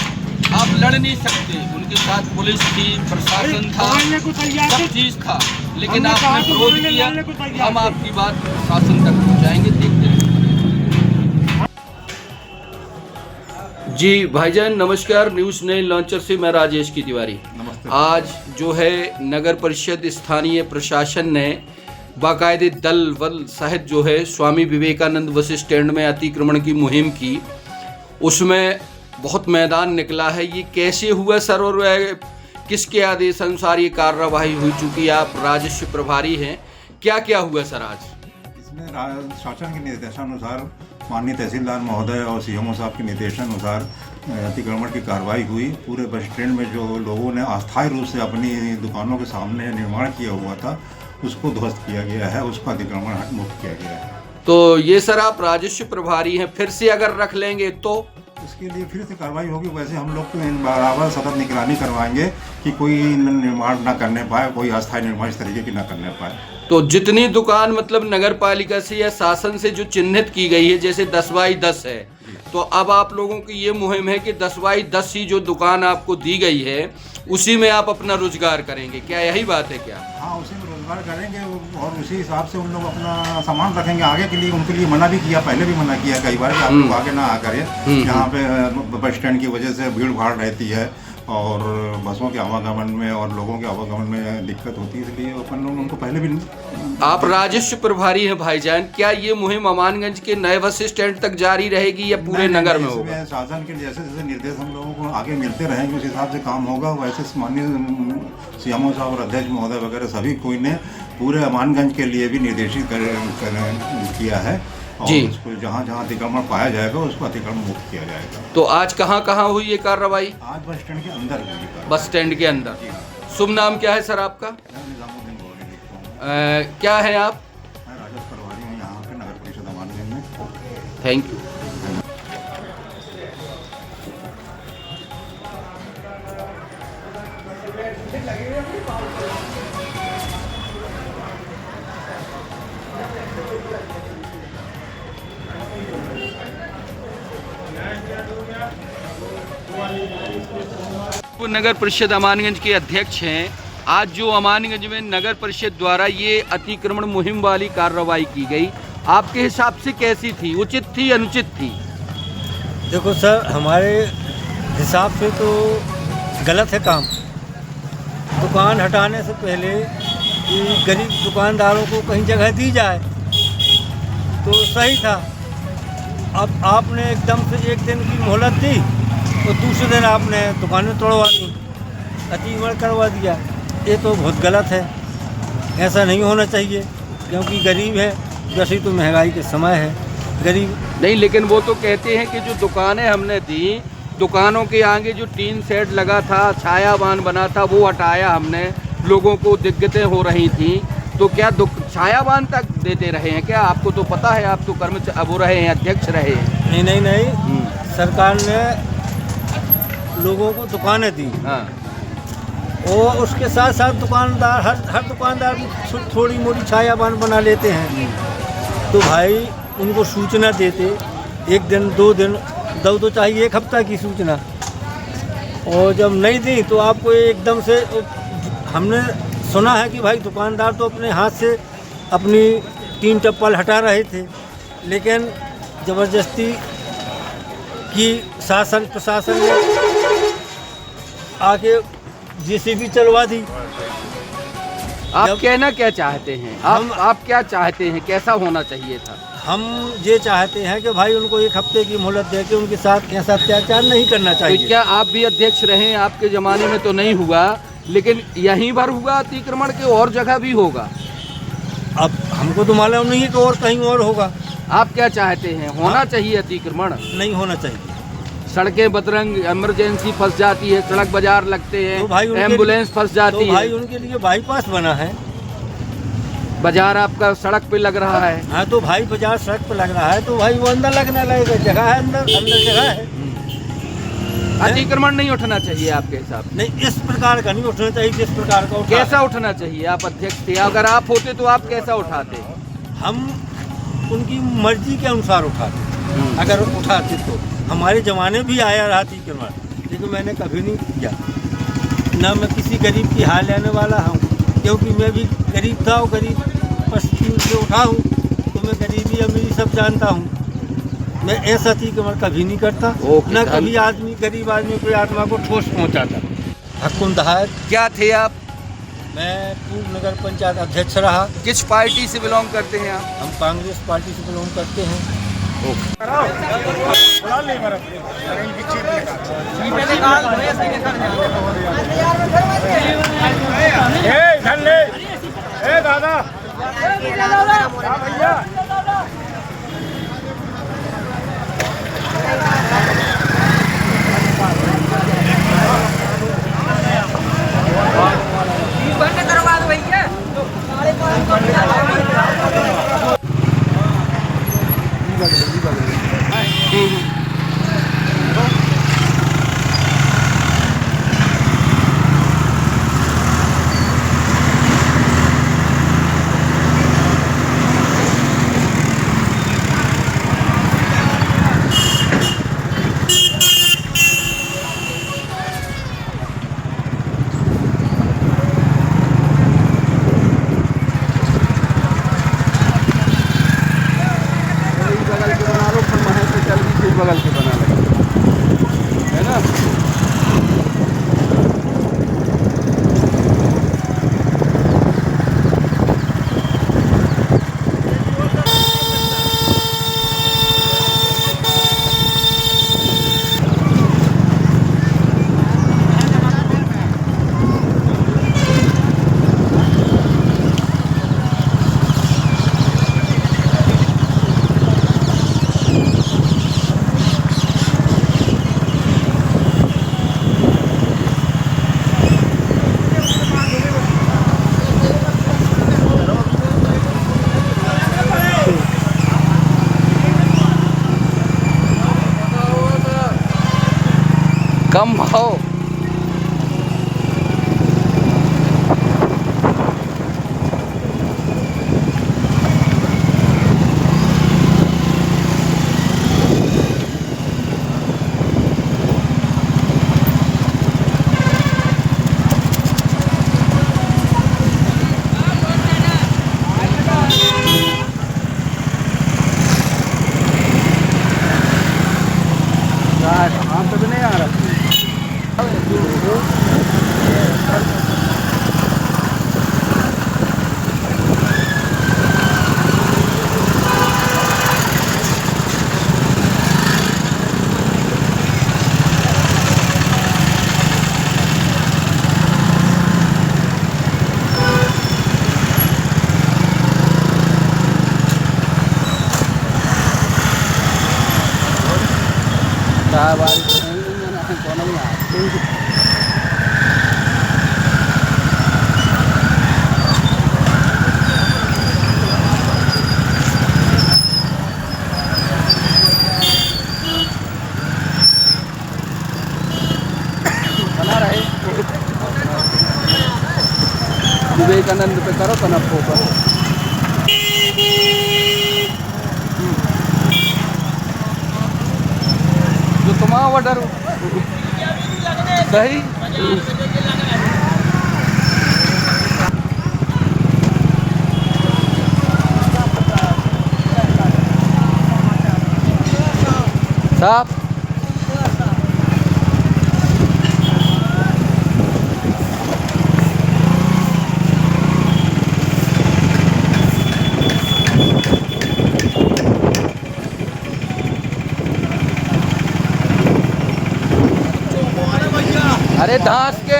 आप लड़ नहीं सकते, उनके साथ पुलिस थी, प्रशासन था, सब चीज़ था, लेकिन आपने विरोध किया। हम आपकी बात शासन तक पहुँचाएंगे, देखते रहिए। जी भाईजान नमस्कार, न्यूज़ 9 लॉन्चर से मैं राजेश की तिवारी। आज जो है नगर परिषद, स्थानीय प्रशासन ने बाकायदे दल वल सहित जो है स्वामी विवेकानंद बस स्टैंड में अतिक्रमण की मुहिम की। उसमें बहुत मैदान निकला है। ये कैसे हुआ सर, और किसके आदेश अनुसार ये कार्रवाई हुई? चूँकि आप राजस्व प्रभारी हैं, क्या क्या हुआ सर आज? इसमें शासन के निर्देशानुसार माननीय तहसीलदार महोदय और सीएमओ साहब के निर्देशानुसार अतिक्रमण की कार्रवाई हुई। पूरे बस स्टैंड में जो लोगों ने अस्थायी रूप से अपनी दुकानों के सामने निर्माण किया हुआ था, उसको ध्वस्त किया गया है, उसका अतिक्रमण मुक्त किया गया है। तो ये सर आप राजस्व प्रभारी हैं, फिर से अगर रख लेंगे तो उसके लिए फिर से कार्रवाई होगी। वैसे हम लोग तो बराबर सतत निगरानी करवाएंगे कि कोई निर्माण ना करने पाए, कोई अस्थायी निर्माण इस तरीके की ना करने पाए। तो जितनी दुकान मतलब नगर पालिका से या शासन से जो चिन्हित की गई है, जैसे 10x10 है, तो अब आप लोगों की ये मुहिम है कि 10x10 ही जो दुकान आपको दी गई है उसी में आप अपना रोजगार करेंगे, क्या यही बात है क्या? हाँ, उसी में रोजगार करेंगे और उसी हिसाब से उन लोग अपना सामान रखेंगे आगे के लिए। उनके लिए मना भी किया, पहले भी मना किया कई बार कि आप लोग आगे ना आ करें, यहाँ पे बस स्टैंड की वजह से भीड़ भाड़ रहती है और बसों के आवागमन में और लोगों के आवागमन में दिक्कत होती है, इसलिए अपन लोग उनको पहले भी। आप राजस्व प्रभारी हैं भाईजान, क्या ये मुहिम अमानगंज के नए बस स्टैंड तक जारी रहेगी या पूरे नगर में होगा? शासन के जैसे जैसे निर्देश हम लोगों को आगे मिलते रहेंगे उस हिसाब से काम होगा। वैसे माननीय सीएमओ साहब और अध्यक्ष महोदय वगैरह सभी कोई ने पूरे अमानगंज के लिए भी निर्देशित किया है और उसको जहाँ जहाँ अतिक्रमण पाया जाएगा उसको अतिक्रमण मुक्त किया जाएगा। तो आज कहाँ कहाँ हुई ये कार्रवाई? आज बस स्टैंड के अंदर हुई। बस स्टैंड के अंदर। शुभ नाम क्या है सर आपका? क्या है आप? मैं राजस्व प्रभारी हूँ यहाँ पे नगर परिषद अमानगंज में। Thank you. नगर परिषद अमानगंज के अध्यक्ष हैं। आज जो अमानगंज में नगर परिषद द्वारा ये अतिक्रमण मुहिम वाली कार्रवाई की गई, आपके हिसाब से कैसी थी? उचित थी, अनुचित थी? देखो सर, हमारे हिसाब से तो गलत है काम। दुकान हटाने से पहले कि गरीब दुकानदारों को कहीं जगह दी जाए तो सही था। अब आपने एकदम से एक दिन की मोहलत दी तो दूसरे दिन आपने दुकानें तोड़वा दी, अतिक्रमण करवा दिया। ये तो बहुत गलत है, ऐसा नहीं होना चाहिए क्योंकि गरीब है, जैसे तो महंगाई के समय है, गरीब नहीं। लेकिन वो तो कहते हैं कि जो दुकानें हमने दी, दुकानों के आगे जो टीन शेड लगा था, छायावान बना था, वो हटाया हमने, लोगों को दिक्कतें हो रही थी, तो क्या छायावान तक देते रहे हैं क्या? आपको तो पता है, आप तो कर्मचारी वो रहे हैं, अध्यक्ष रहे हैं। नहीं, सरकार ने लोगों को दुकानें दी। हाँ। और उसके साथ साथ दुकानदार हर दुकानदार थोड़ी मोटी छायावान बना लेते हैं, तो भाई उनको सूचना देते, एक दिन 2 दिन दो तो चाहिए, 1 हफ्ता की सूचना। और जब नहीं दी तो आपको एकदम से, हमने सुना है कि भाई दुकानदार तो अपने हाथ से अपनी टीन टप्पल हटा रहे थे, लेकिन ज़बरदस्ती की शासन प्रशासन ने आके जेसीबी चलवा दी। आप कहना क्या चाहते हैं? आप क्या चाहते हैं, कैसा होना चाहिए था? हम ये चाहते हैं कि भाई उनको 1 हफ्ते की मोहलत दे के उनके साथ ऐसा अत्याचार नहीं करना चाहिए। तो क्या आप भी अध्यक्ष रहे? आपके ज़माने में तो नहीं हुआ, लेकिन यहीं पर हुआ अतिक्रमण के और जगह भी होगा? अब हमको तो मालूम नहीं है कि और कहीं और होगा। आप क्या चाहते हैं, होना चाहिए अतिक्रमण? नहीं होना चाहिए। सड़कें बदरंग, इमरजेंसी फंस जाती है, सड़क बाजार लगते हैं, तो एम्बुलेंस फंस जाती है। भाई उनके लिए बाईपास बना है, बाजार आपका सड़क पे लग रहा है। हाँ, तो भाई बाजार सड़क पे लग रहा है तो भाई वो अंदर लगने लगेगा, जगह है अंदर जगह है। अतिक्रमण नहीं उठना चाहिए आपके हिसाब से? नहीं, इस प्रकार का नहीं उठना चाहिए जिस प्रकार का उठा। कैसा उठना चाहिए? आप अध्यक्ष थे, अगर आप होते तो आप कैसा उठाते? हम उनकी मर्जी के अनुसार उठाते, अगर उठाते तो। हमारे ज़माने भी आया रहा अतिक्रमण, लेकिन मैंने कभी नहीं किया, ना मैं किसी गरीब की हाल लेने वाला हूँ, क्योंकि मैं भी गरीब था और गरीब परिस्थिति से उठा हूँ, तो मैं गरीबी अमीरी सब जानता हूँ। मैं ऐसा अतिक्रमण कभी नहीं करता, ना कभी आदमी गरीब आदमी कोई आत्मा को ठोस पहुँचाता। हक्कुन दहायत। क्या थे आप? मैं पूर्व नगर पंचायत अध्यक्ष रहा। किस पार्टी से बिलोंग करते हैं आप? हम कांग्रेस पार्टी से बिलोंग करते हैं। कम भाव। विवेकानंद पे करो तो ना फोकस। जो तुम्हारा ऑर्डर सही साहब। अरे दांत के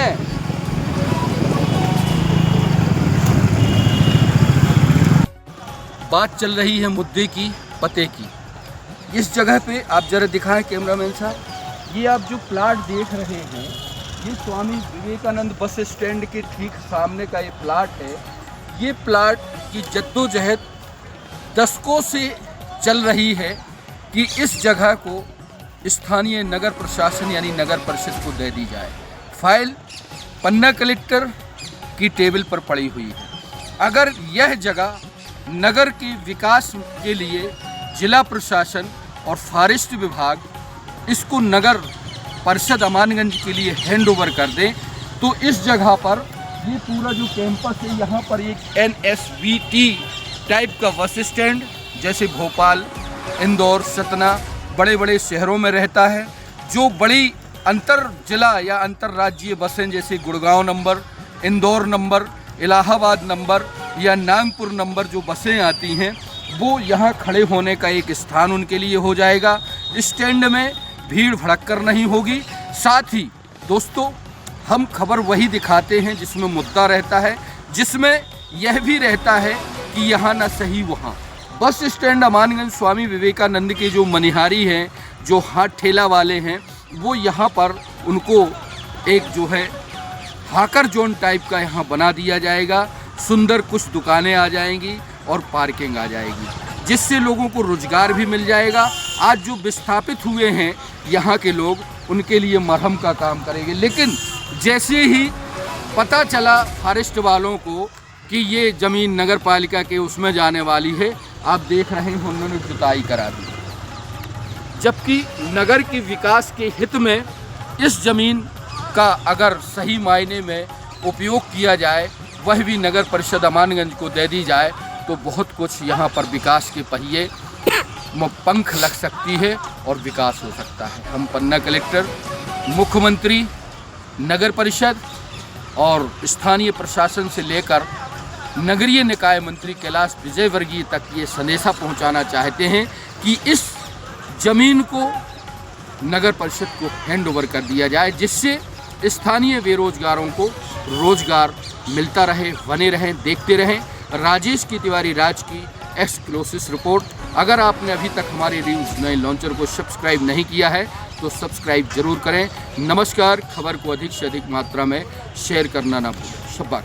बात चल रही है मुद्दे की, पते की। इस जगह पे आप जरा दिखाएं कैमरामैन साहब, ये आप जो प्लाट देख रहे हैं ये स्वामी विवेकानंद बस स्टैंड के ठीक सामने का ये प्लाट है। ये प्लाट की जद्दोजहद दशकों से चल रही है कि इस जगह को स्थानीय नगर प्रशासन यानी नगर परिषद को दे दी जाए। फाइल पन्ना कलेक्टर की टेबल पर पड़ी हुई है। अगर यह जगह नगर के विकास के लिए जिला प्रशासन और फॉरेस्ट विभाग इसको नगर परिषद अमानगंज के लिए हैंड ओवर कर दें तो इस जगह पर ये पूरा जो कैंपस है यहाँ पर एक NSVT टाइप का बस स्टैंड जैसे भोपाल, इंदौर, सतना बड़े बड़े शहरों में रहता है, जो बड़ी अंतर जिला या अंतर्राज्यीय बसें जैसे Gurgaon number, Indore number, Allahabad number या नागपुर नंबर जो बसें आती हैं वो यहाँ खड़े होने का एक स्थान उनके लिए हो जाएगा। स्टैंड में भीड़ भड़क्कर नहीं होगी। साथ ही दोस्तों हम खबर वही दिखाते हैं जिसमें मुद्दा रहता है, जिसमें यह भी रहता है कि यहाँ न सही वहाँ। बस स्टैंड अमानगंज स्वामी विवेकानंद के जो मनिहारी हैं, जो हाथ ठेला वाले हैं, वो यहाँ पर उनको एक जो है हाकर जोन टाइप का यहाँ बना दिया जाएगा। सुंदर कुछ दुकानें आ जाएंगी और पार्किंग आ जाएगी, जिससे लोगों को रोजगार भी मिल जाएगा। आज जो विस्थापित हुए हैं यहाँ के लोग, उनके लिए मरहम का काम करेंगे। लेकिन जैसे ही पता चला फॉरेस्ट वालों को कि ये ज़मीन नगर पालिका के उसमें जाने वाली है, आप देख रहे हैं उन्होंने जुताई करा दी। जबकि नगर के विकास के हित में इस ज़मीन का अगर सही मायने में उपयोग किया जाए, वह भी नगर परिषद अमानगंज को दे दी जाए, तो बहुत कुछ यहाँ पर विकास के पहिए में पंख लग सकती है और विकास हो सकता है। हम पन्ना कलेक्टर, मुख्यमंत्री, नगर परिषद और स्थानीय प्रशासन से लेकर नगरीय निकाय मंत्री कैलाश विजयवर्गीय तक ये संदेशा पहुंचाना चाहते हैं कि इस ज़मीन को नगर परिषद को हैंड ओवर कर दिया जाए, जिससे स्थानीय बेरोजगारों को रोजगार मिलता रहे, बने रहें, देखते रहें। राजेश की तिवारी राज की एक्सक्लूसिव रिपोर्ट। अगर आपने अभी तक हमारे न्यूज़ 9 लॉन्चर को सब्सक्राइब नहीं किया है तो सब्सक्राइब जरूर करें। नमस्कार। खबर को अधिक से अधिक मात्रा में शेयर करना ना भूलें। शब्बा।